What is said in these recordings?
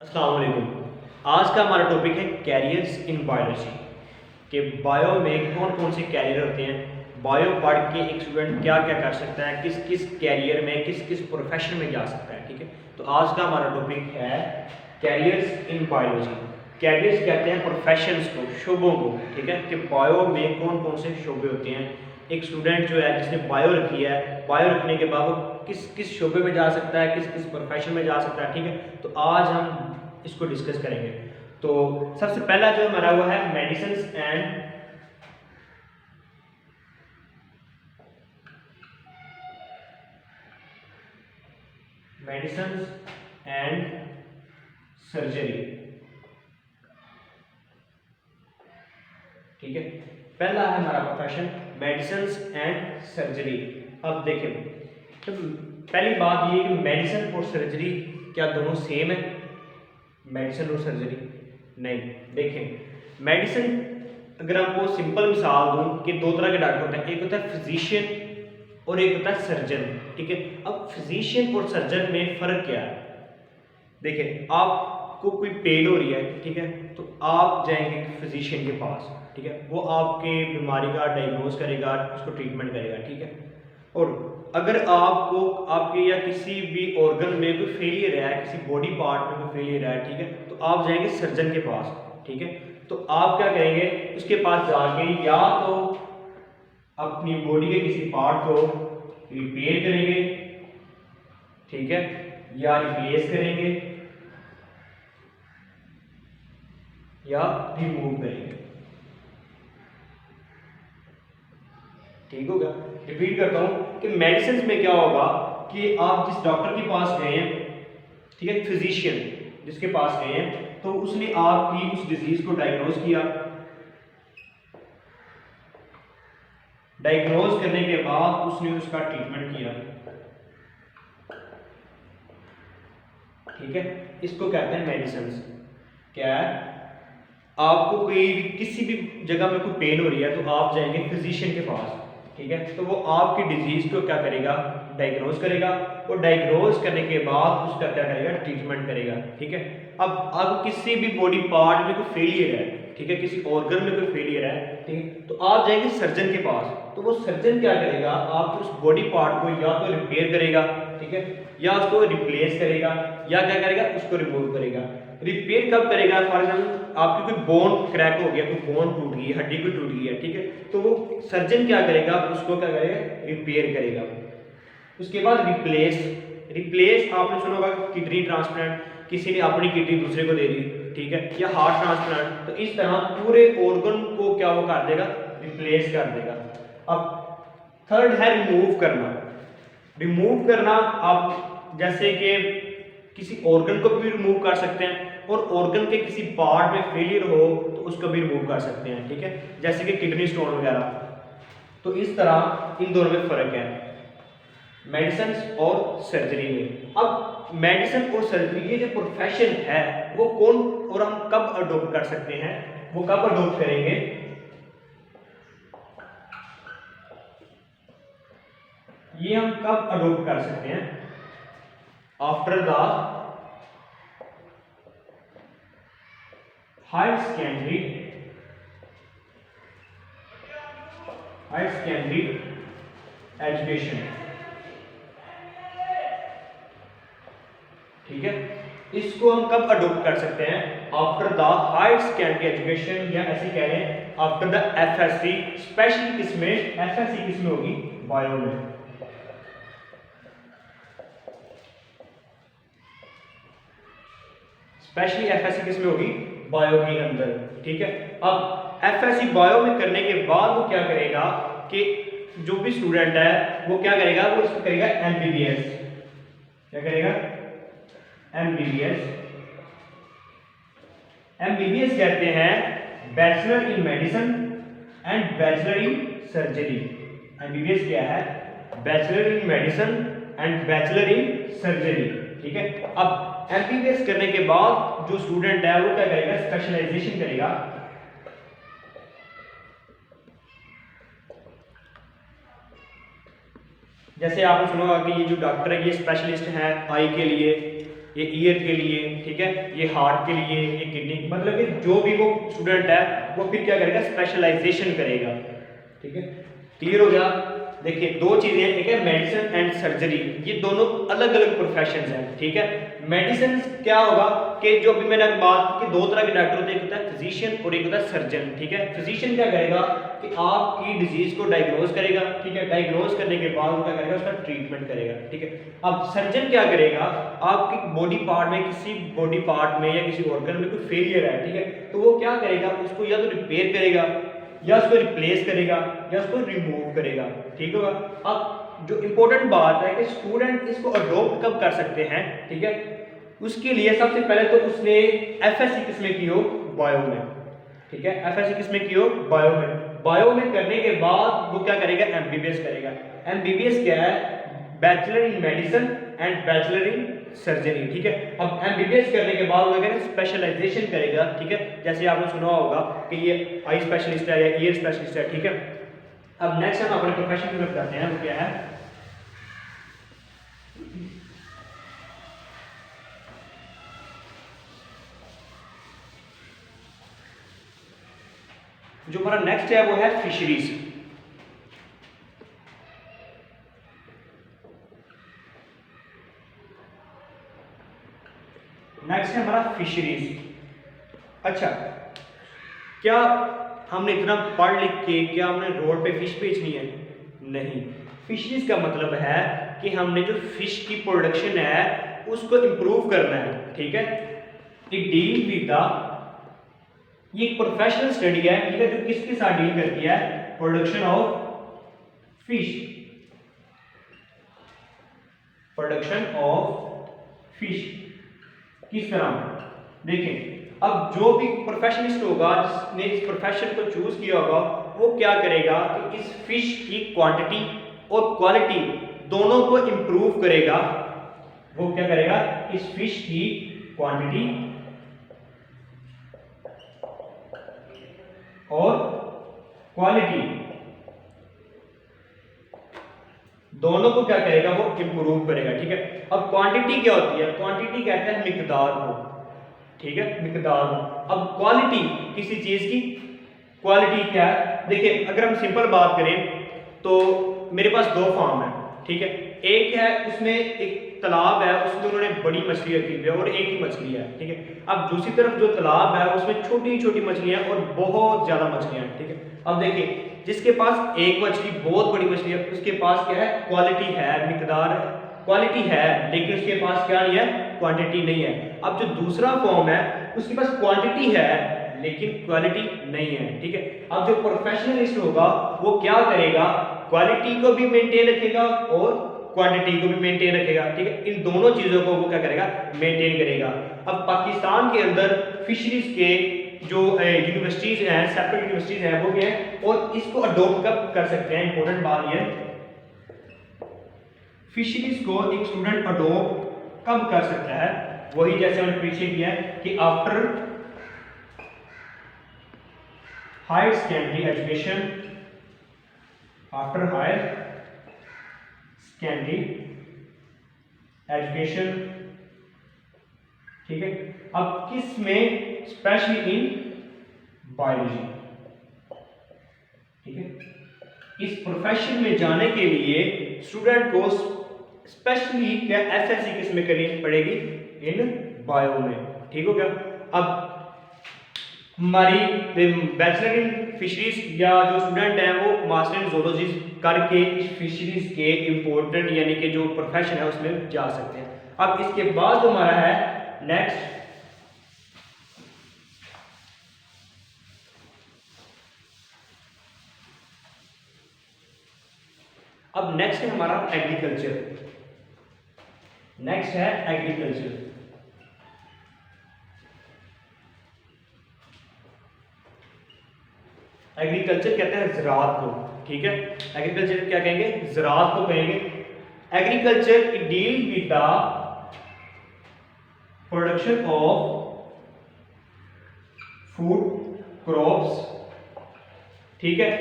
अस्सलाम वालेकुम। आज का हमारा टॉपिक है कैरियर्स इन बायोलॉजी कि बायो में कौन कौन से कैरियर होते हैं, बायो पढ़ के एक स्टूडेंट क्या क्या कर सकता है, किस किस कैरियर में किस किस प्रोफेशन में जा सकता है। ठीक है, तो आज का हमारा टॉपिक है कैरियर्स इन बायोलॉजी। कैरियर्स कहते हैं प्रोफेशंस को, शोबों को। ठीक है, कि बायो में कौन कौन से शोबे होते हैं। एक स्टूडेंट जो है जिसने बायो रखी है, बायो रखने के बाद वो किस किस शोबे में जा सकता है, किस किस प्रोफेशन में जा सकता है। ठीक है, तो आज हम इसको डिस्कस करेंगे। तो सबसे पहला जो हमारा वो है मेडिसिन एंड सर्जरी। ठीक है, पहला है हमारा प्रोफेशन मेडिसिन एंड सर्जरी। अब देखें, तो पहली बात ये कि मेडिसिन और सर्जरी क्या दोनों सेम है? मेडिसिन और सर्जरी नहीं। देखें, मेडिसिन अगर आपको सिंपल मिसाल दूं कि दो तरह के डॉक्टर होते हैं, एक होता है फिजिशियन और एक होता है सर्जन। ठीक है, अब फिजिशियन और सर्जन में फ़र्क क्या है? देखिए, आपको कोई पेन हो रही है, ठीक है, तो आप जाएंगे फिजिशियन के पास। ठीक है, वो आपके बीमारी का डायग्नोज करेगा, उसको ट्रीटमेंट करेगा। ठीक है, और अगर आपको आपके या किसी भी ऑर्गन में कोई फेलियर है, किसी बॉडी पार्ट में कोई फेलियर है, ठीक है, तो आप जाएंगे सर्जन के पास। ठीक है, तो आप क्या करेंगे, उसके पास जाके या तो अपनी बॉडी के किसी पार्ट को रिपेयर करेंगे, ठीक है, या रिप्लेस करेंगे या रिमूव करेंगे। ठीक होगा? रिपीट करता हूं कि मेडिसिन में क्या होगा कि आप जिस डॉक्टर के पास गए हैं, ठीक है, फिजिशियन जिसके पास गए हैं, तो उसने आपकी उस डिजीज को डायग्नोज किया। डायग्नोज करने के बाद उसने उसका ट्रीटमेंट किया। ठीक है, इसको कहते हैं मेडिसिन। क्या है? आपको कोई किसी भी जगह में कोई पेन हो रही है तो आप जाएंगे फिजिशियन के पास। ठीक है, तो वो आपकी डिजीज को क्या करेगा, डायग्नोज करेगा, और डायग्नोज करने के बाद उसका क्या करेगा, ट्रीटमेंट करेगा। ठीक है, अब किसी भी बॉडी पार्ट में कोई फेलियर है, ठीक है, किसी ऑर्गन में कोई फेलियर है, ठीक है, तो आप जाएंगे सर्जन के पास। तो वो सर्जन क्या करेगा, आप उस बॉडी पार्ट को या तो रिपेयर करेगा, ठीक है, या उसको रिप्लेस करेगा, या क्या करेगा, उसको रिमूव करेगा। रिपेयर कब करेगा? फॉर एग्जाम्पल आपकी कोई बोन क्रैक हो गया, कोई बोन टूट गई, हड्डी कोई टूट गई है, ठीक है, तो वो सर्जन क्या करेगा, उसको क्या करेगा, रिपेयर करेगा। उसके बाद रिप्लेस। रिप्लेस आपने सुना होगा, किडनी ट्रांसप्लांट, किसी ने अपनी किडनी दूसरे को दे दी, ठीक है, या हार्ट ट्रांसप्लांट, तो इस तरह पूरे ऑर्गन को क्या वो कर देगा, रिप्लेस कर देगा। अब थर्ड है रिमूव करना। रिमूव करना, आप जैसे कि किसी ऑर्गन को भी रिमूव कर सकते हैं, और ऑर्गन के किसी पार्ट में फेलियर हो तो उसको भी रिमूव कर सकते हैं। ठीक है, जैसे कि किडनी स्टोन वगैरह। तो इस तरह इन दोनों में फर्क है, मेडिसिन और सर्जरी में। अब मेडिसिन और सर्जरी ये जो प्रोफेशन है वो कौन और हम कब अडॉप्ट कर सकते हैं, वो कब अडॉप्ट करेंगे, ये हम कब अडॉप्ट कर सकते हैं? After the higher secondary education. ठीक है, इसको हम कब अडॉप्ट कर सकते हैं? After the higher secondary education, या ऐसे कह रहे हैं आफ्टर द एफएससी। स्पेशली किसमें? एफएससी किसमें होगी? बायो में। स्पेशली एफएससी किसमें होगी? बायो के अंदर। ठीक है, अब एफएससी बायो में करने के बाद वो क्या करेगा कि जो भी स्टूडेंट है वो क्या करेगा, वो इसको करेगा एमबीबीएस। क्या करेगा? एमबीबीएस। एमबीबीएस कहते हैं bachelor in medicine and bachelor in surgery. MBBS क्या है? Bachelor in medicine and bachelor in surgery. ठीक है, अब एमबीबीएस करने के बाद जो स्टूडेंट है वो क्या करेगा, स्पेशलाइजेशन करेगा। जैसे आपने सुना होगा कि ये जो डॉक्टर है ये स्पेशलिस्ट है आई के लिए, ये ईयर के लिए, ठीक है, ये हार्ट के लिए, ये किडनी, मतलब कि जो भी वो स्टूडेंट है वो फिर क्या करेगा, स्पेशलाइजेशन करेगा। ठीक है, क्लियर हो गया। देखिए दो चीजें, एक है मेडिसिन एंड सर्जरी, ये दोनों अलग अलग प्रोफेशंस हैं। ठीक है, मेडिसिन क्या होगा कि जो भी मैंने बात की, दो तरह के डॉक्टर होते हैं, एक होता है फिजिशियन और एक होता है सर्जन। ठीक है, फिजिशियन क्या करेगा कि आपकी डिजीज को डायग्नोज करेगा। ठीक है, डायग्नोज करने के बाद वो क्या करेगा, उसका ट्रीटमेंट करेगा। ठीक है, अब सर्जन क्या करेगा, आपकी बॉडी पार्ट में, किसी बॉडी पार्ट में या किसी ऑर्गन में कोई फेलियर है, ठीक है, तो वो क्या करेगा, उसको या तो रिपेयर करेगा या उसको रिप्लेस करेगा या उसको रिमूव करेगा। ठीक होगा। अब जो इंपॉर्टेंट बात है कि स्टूडेंट इसको अडॉप्ट कब कर सकते हैं, ठीक है, उसके लिए सबसे पहले तो उसने एफएससी किसमें की हो, बायो में। ठीक है, एफएससी किसमें की हो, बायो में। बायो में करने के बाद वो क्या करेगा, एमबीबीएस करेगा। एमबीबीएस क्या है, bachelor in medicine and bachelor in surgery. ठीक है, अब एमबीबीएस करने के बाद वो क्या स्पेशलाइजेशन करेगा। ठीक है, जैसे आपने सुना होगा कि ये आई स्पेशलिस्ट है या ईयर स्पेशलिस्ट है। ठीक है, अब नेक्स्ट हम अपने प्रोफेशन की तरफ जाते हैं, वो क्या है, जो हमारा नेक्स्ट है वो है फिशरीज। नेक्स्ट है हमारा फिशरीज। अच्छा, क्या हमने इतना पढ़ लिख के क्या हमने रोड पे फिश बेचनी है? नहीं। फिशरीज का मतलब है कि हमने जो फिश की प्रोडक्शन है उसको इंप्रूव करना है। ठीक है, इट डील विद द, ये एक प्रोफेशनल स्टडी है, ठीक है, जो किसके साथ डील करती है, production of fish, production of fish. किस तरह, देखिए अब जो भी प्रोफेशनलिस्ट होगा जिसने इस प्रोफेशन को चूज किया होगा वो क्या करेगा कि इस फिश की क्वांटिटी और क्वालिटी दोनों को इंप्रूव करेगा। वो क्या करेगा, इस फिश की क्वांटिटी और क्वालिटी दोनों को क्या करेगा, वो इंप्रूव करेगा। ठीक है, अब क्वांटिटी क्या होती है, क्वांटिटी कहते हैं मिकदार को। ठीक है, मिकदार। अब क्वालिटी किसी चीज की क्वालिटी क्या है, देखिए अगर हम सिंपल बात करें तो मेरे पास दो फार्म है। ठीक है, एक है उसमें एक तालाब है, उसमें उन्होंने बड़ी मछली रखी हुई है और एक ही मछली है। ठीक है, अब दूसरी तरफ जो तालाब है उसमें छोटी छोटी मछलियां और बहुत ज्यादा मछलियां हैं। ठीक है, अब देखिए जिसके पास एक मछली बहुत बड़ी मछली है उसके पास क्या है, क्वालिटी है, मिकदार क्वालिटी है, लेकिन उसके पास क्या नहीं है, क्वांटिटी नहीं है। अब जो दूसरा फॉर्म है उसके पास क्वांटिटी है लेकिन क्वालिटी नहीं है। ठीक है, अब जो प्रोफेशनलिस्ट होगा वो क्या करेगा, क्वालिटी को भी मेंटेन रखेगा और क्वांटिटी को भी मेंटेन रखेगा। ठीक है, इन दोनों चीजों को वो क्या करेगा, मेंटेन करेगा। अब पाकिस्तान के अंदर फिशरीज के जो यूनिवर्सिटीज हैं, सेपरेट यूनिवर्सिटीज हैं, वो क्या है और इसको अडॉप्ट कब कर सकते हैं, इंपॉर्टेंट बात ये, फिशरीज को एक स्टूडेंट अडॉप्ट कब कर सकता है, वही जैसे हमने पीछे किया है कि after higher secondary education, after higher secondary education. ठीक है, अब किस में, स्पेशली इन बायोलॉजी। ठीक है, इस प्रोफेशन में जाने के लिए स्टूडेंट को स्पेशली क्या एफएससी किस में करनी पड़ेगी, इन बायो में। ठीक हो गया। अब हमारी बैचलर इन फिशरीज या जो स्टूडेंट हैं वो मास्टर इन जोलॉजी करके इस फिशरीज के इंपॉर्टेंट यानी कि जो प्रोफेशन है उसमें जा सकते हैं। अब इसके बाद जो हमारा है नेक्स्ट, अब नेक्स्ट है हमारा एग्रीकल्चर। नेक्स्ट है एग्रीकल्चर। एग्रीकल्चर कहते हैं ज़राअत को। ठीक है, एग्रीकल्चर क्या कहेंगे, ज़राअत को कहेंगे। Agriculture it deal with the production of food crops. ठीक है,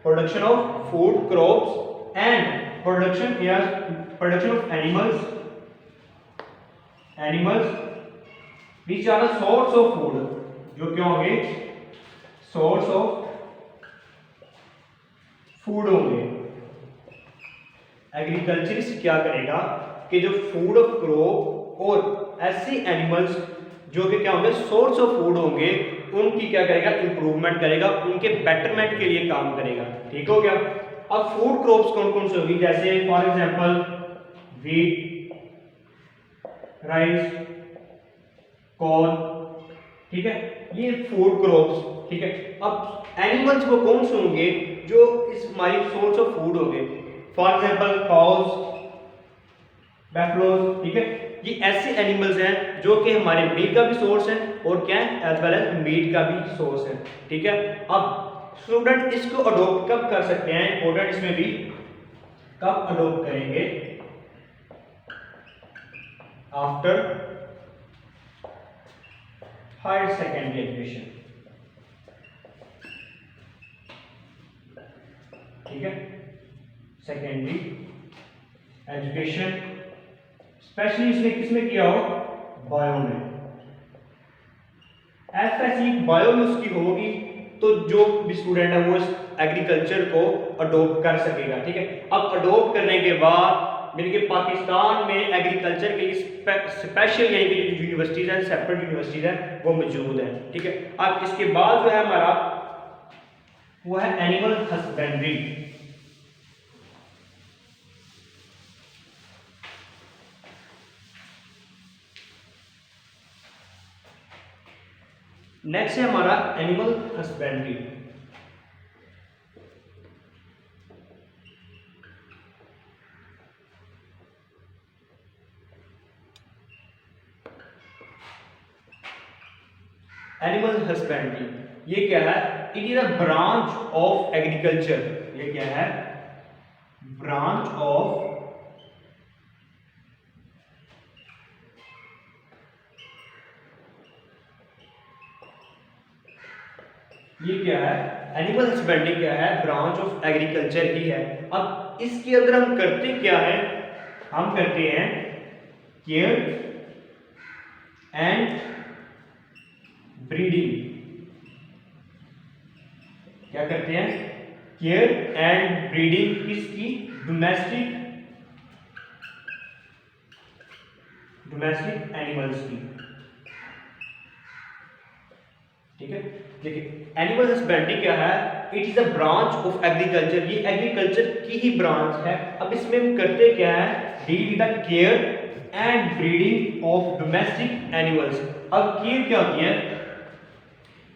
production of food crops and production of animals animals which are the source of food, जो क्या होंगे, सोर्स ऑफ फूड होंगे। एग्रीकल्चरिस्ट क्या करेगा कि जो फूड ऑफ क्रॉप और ऐसे एनिमल्स जो कि क्या होंगे सोर्स ऑफ फूड होंगे, उनकी क्या करेगा, इंप्रूवमेंट करेगा, उनके बेटरमेंट के लिए काम करेगा। ठीक हो गया। अब फूड क्रॉप्स कौन कौन सी होगी, जैसे for example wheat, rice, corn, ठीक है, ये फूड क्रॉप्स। ठीक है। अब एनिमल्स वो कौन से होंगे जो इस हमारी सोर्स ऑफ फूड होंगे, फॉर एग्जांपल काउस, बैफलोज। ठीक है, ये ऐसे एनिमल्स हैं जो कि हमारे मिल्क का भी सोर्स है और क्या है, एज वेल एज मीट का भी सोर्स है। ठीक है। अब स्टूडेंट इसको अडॉप्ट कब कर सकते हैं, इंपॉर्टेंट इसमें भी, कब अडॉप्ट करेंगे, आफ्टर हायर सेकेंडरी एजुकेशन। ठीक है, सेकेंडरी एजुकेशन, स्पेशली इसने किसमें किया हो, बायो में। एफएससी बायो में उसकी होगी तो जो भी स्टूडेंट है वो इस एग्रीकल्चर को अडॉप्ट कर सकेगा। ठीक है। अब अडॉप्ट करने के बाद यानी कि पाकिस्तान में एग्रीकल्चर के लिए स्पेशल यानी कि जो यूनिवर्सिटीज हैं, सेपरेट यूनिवर्सिटीज हैं, वो मौजूद हैं। ठीक है। अब इसके बाद जो है हमारा वो है एनिमल हस्बेंड्री। नेक्स्ट है हमारा एनिमल हस्बेंड्री। एनिमल हस्बेंड्री ये क्या है, it is a branch of agriculture. ये क्या है, ब्रांच ऑफ ये क्या है, एनिमल हस्बेंड्री क्या है, ब्रांच ऑफ एग्रीकल्चर ही है। अब इसके अंदर हम करते क्या है, हम करते हैं केयर एंड ब्रीडिंग। क्या करते हैं, केयर एंड ब्रीडिंग किसकी, डोमेस्टिक एनिमल्स की। ठीक है। देखिए एनिमल हस्बेंड्री क्या है, it is a branch of agriculture, ये एग्रीकल्चर की ही ब्रांच है। अब इसमें हम करते क्या है, deal with the care and breeding of domestic animals. अब केयर क्या होती है,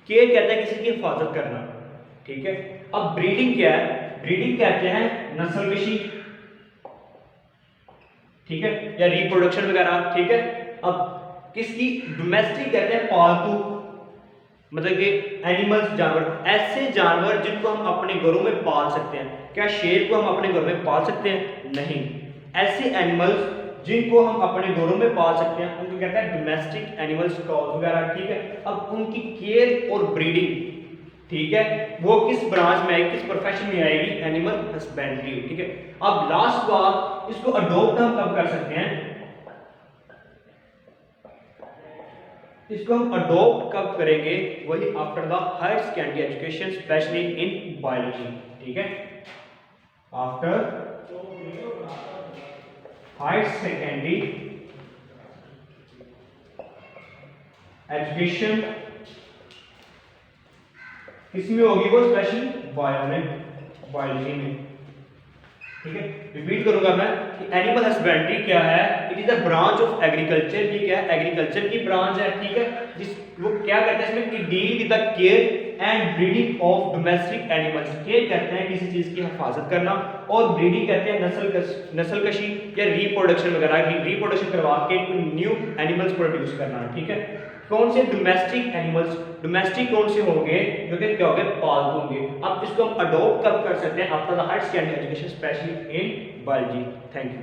केयर कहते हैं किसी की हिफाजत करना। ठीक है। अब ब्रीडिंग क्या है, ब्रीडिंग कहते हैं नस्लकशी, ठीक है, या रिप्रोडक्शन वगैरह। ठीक है। अब किसकी, डोमेस्टिक कहते हैं पालतू, मतलब कि एनिमल्स, जानवर, ऐसे जानवर जिनको हम अपने घरों में पाल सकते हैं। क्या शेर को हम अपने घर में पाल सकते हैं, नहीं। ऐसे एनिमल्स जिनको हम अपने घरों में पाल सकते हैं उनको कहते हैं डोमेस्टिक एनिमल्स, कॉज वगैरह। ठीक है। अब उनकी केयर और ब्रीडिंग, ठीक है, वो किस ब्रांच में आएगी, किस प्रोफेशन में आएगी, एनिमल हस्बेंड्री। ठीक है। अब लास्ट बात, इसको अडॉप्ट हम कब कर सकते हैं, इसको हम अडॉप्ट कब करेंगे, वही after the higher secondary education, specially in biology. ठीक है। आफ्टर हायर सेकेंडरी एजुकेशन किसमें होगी, वो स्पेशली बायो में, बायोलॉजी में। ठीक है। रिपीट करूंगा मैं कि एनिमल हस्बेंड्री क्या है, it is a branch of agriculture. ये क्या है, एग्रीकल्चर की ब्रांच है। ठीक है। जिस वो क्या करते हैं इसमें, कि deal with the care and breeding of domestic animals. Care कहते हैं किसी चीज की हिफाजत करना, और ब्रीडिंग कहते हैं नस्लकशी या रिप्रोडक्शन वगैरह, रिप्रोडक्शन करवा के न्यू एनिमल्स प्रोड्यूस करना। ठीक है। कौन से, डोमेस्टिक एनिमल्स। डोमेस्टिक कौन से होंगे, जो कि क्या होंगे, पालतू होंगे। अब इसको हम अडॉप्ट कब कर सकते हैं, after the higher secondary education, specially in biology. Thank you.